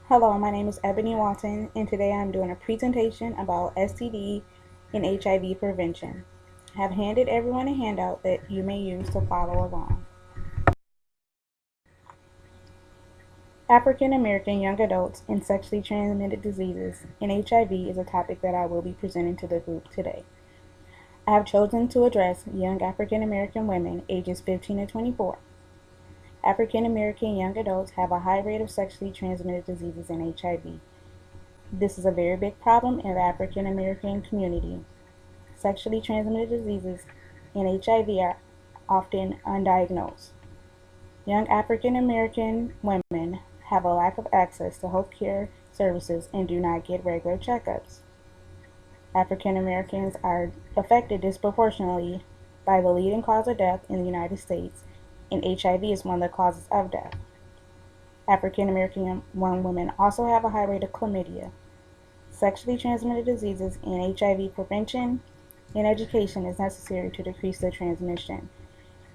Hello, my name is Ebony Walton, and today I'm doing a presentation about STD and HIV prevention. I have handed everyone a handout that you may use to follow along. African American young adults and sexually transmitted diseases and HIV is a topic that I will be presenting to the group today. I have chosen to address young African American women ages 15 to 24. African American young adults have a high rate of sexually transmitted diseases and HIV. This is a very big problem in the African American community. Sexually transmitted diseases and HIV are often undiagnosed. Young African American women have a lack of access to health care services and do not get regular checkups. African Americans are affected disproportionately by the leading cause of death in the United States, and HIV is one of the causes of death. African American women also have a high rate of chlamydia. Sexually transmitted diseases and HIV prevention and education is necessary to decrease the transmission.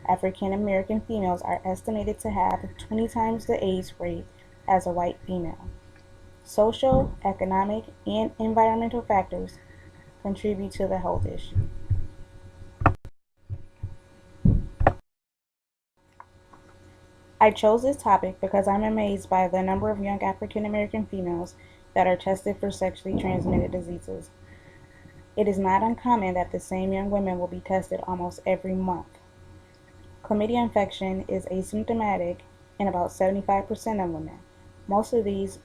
African American females are estimated to have 20 times the AIDS rate as a white female. Social, economic, and environmental factors contribute to the health issue. I chose this topic because I'm amazed by the number of young African American females that are tested for sexually transmitted diseases. It is not uncommon that the same young women will be tested almost every month. Chlamydia infection is asymptomatic in about 75% of women. Most of these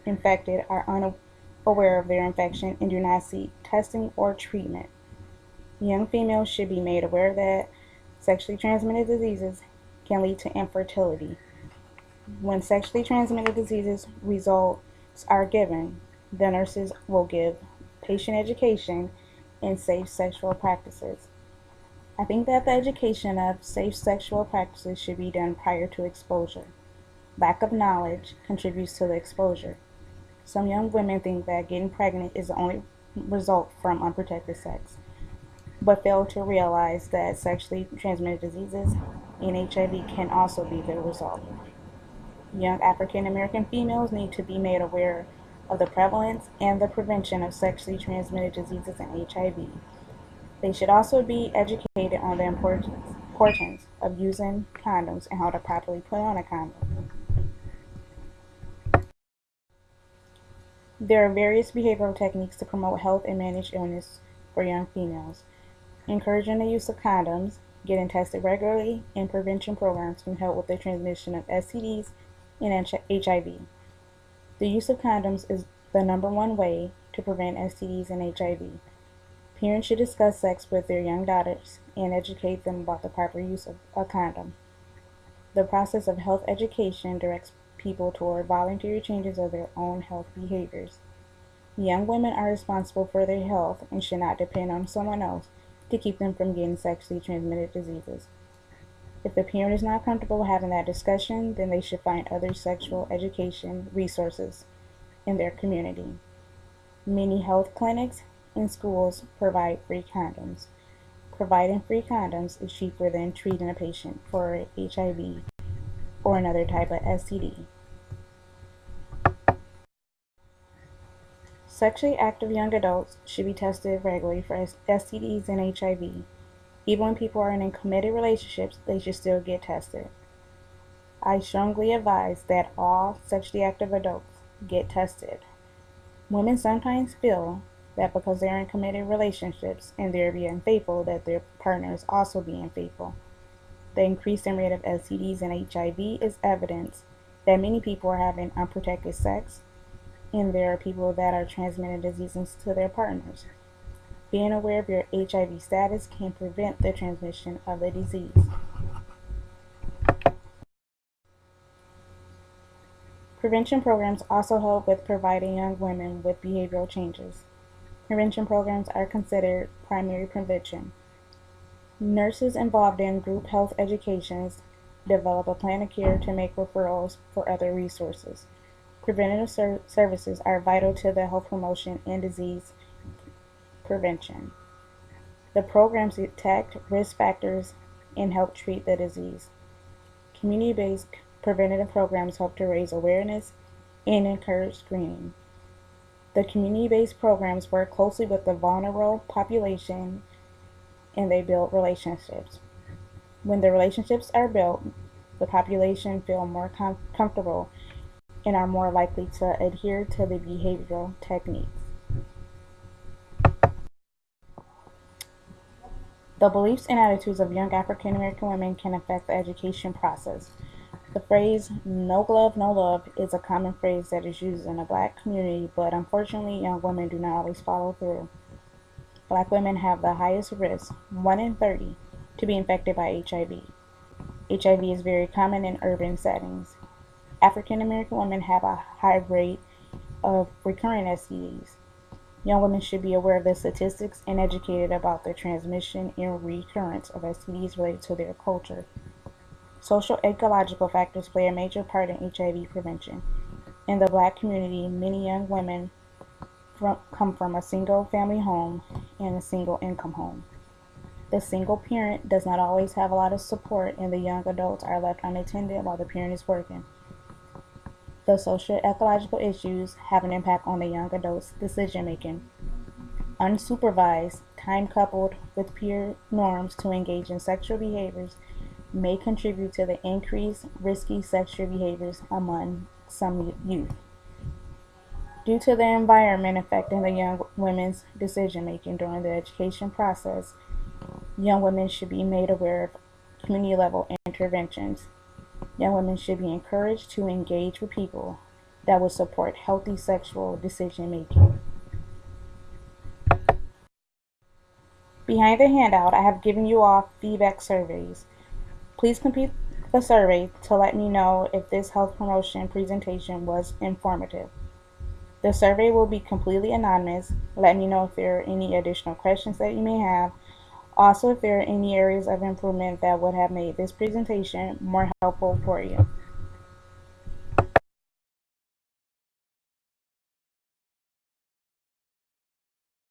infected are unaware of their infection and do not seek testing or treatment. Young females should be made aware that sexually transmitted diseases can lead to infertility. When sexually transmitted diseases results are given, the nurses will give patient education and safe sexual practices. I think that the education of safe sexual practices should be done prior to exposure. Lack of knowledge contributes to the exposure. Some young women think that getting pregnant is the only result from unprotected sex, but fail to realize that sexually transmitted diseases and HIV can also be the result. Young African American females need to be made aware of the prevalence and the prevention of sexually transmitted diseases and HIV. They should also be educated on the importance of using condoms and how to properly put on a condom. There are various behavioral techniques to promote health and manage illness for young females. Encouraging the use of condoms, getting tested regularly, and prevention programs can help with the transmission of STDs and HIV. The use of condoms is the number one way to prevent STDs and HIV. Parents should discuss sex with their young daughters and educate them about the proper use of a condom. The process of health education directs people toward voluntary changes of their own health behaviors. Young women are responsible for their health and should not depend on someone else to keep them from getting sexually transmitted diseases. If the parent is not comfortable having that discussion, then they should find other sexual education resources in their community. Many health clinics and schools provide free condoms. Providing free condoms is cheaper than treating a patient for HIV or another type of STD. Sexually active young adults should be tested regularly for STDs and HIV. Even when people are in committed relationships, they should still get tested. I strongly advise that all sexually active adults get tested. Women sometimes feel that because they're in committed relationships and they're being faithful, that their partner is also being faithful. The increasing rate of STDs and HIV is evidence that many people are having unprotected sex, and there are people that are transmitting diseases to their partners. Being aware of your HIV status can prevent the transmission of the disease. Prevention programs also help with providing young women with behavioral changes. Prevention programs are considered primary prevention. Nurses involved in group health educations develop a plan of care to make referrals for other resources. Preventative services are vital to the health promotion and disease prevention. The programs detect risk factors and help treat the disease. Community-based preventative programs help to raise awareness and encourage screening. The community-based programs work closely with the vulnerable population and they build relationships. When the relationships are built, the population feel more comfortable and are more likely to adhere to the behavioral techniques. The beliefs and attitudes of young African American women can affect the education process. The phrase "no glove, no love" is a common phrase that is used in the black community, but unfortunately, young women do not always follow through. Black women have the highest risk, 1 in 30, to be infected by HIV. HIV is very common in urban settings. African American women have a high rate of recurrent STDs. Young women should be aware of the statistics and educated about the transmission and recurrence of STDs related to their culture. Social ecological factors play a major part in HIV prevention. In the black community, many young women come from a single family home and a single income home. The single parent does not always have a lot of support, and the young adults are left unattended while the parent is working. The social ecological issues have an impact on the young adult's decision making. Unsupervised time coupled with peer norms to engage in sexual behaviors may contribute to the increased risky sexual behaviors among some youth. Due to the environment affecting the young women's decision making during the education process, young women should be made aware of community level interventions. Young women should be encouraged to engage with people that will support healthy sexual decision making. Behind the handout, I have given you all feedback surveys. Please complete the survey to let me know if this health promotion presentation was informative. The survey will be completely anonymous. Let me know if there are any additional questions that you may have. Also, if there are any areas of improvement that would have made this presentation more helpful for you.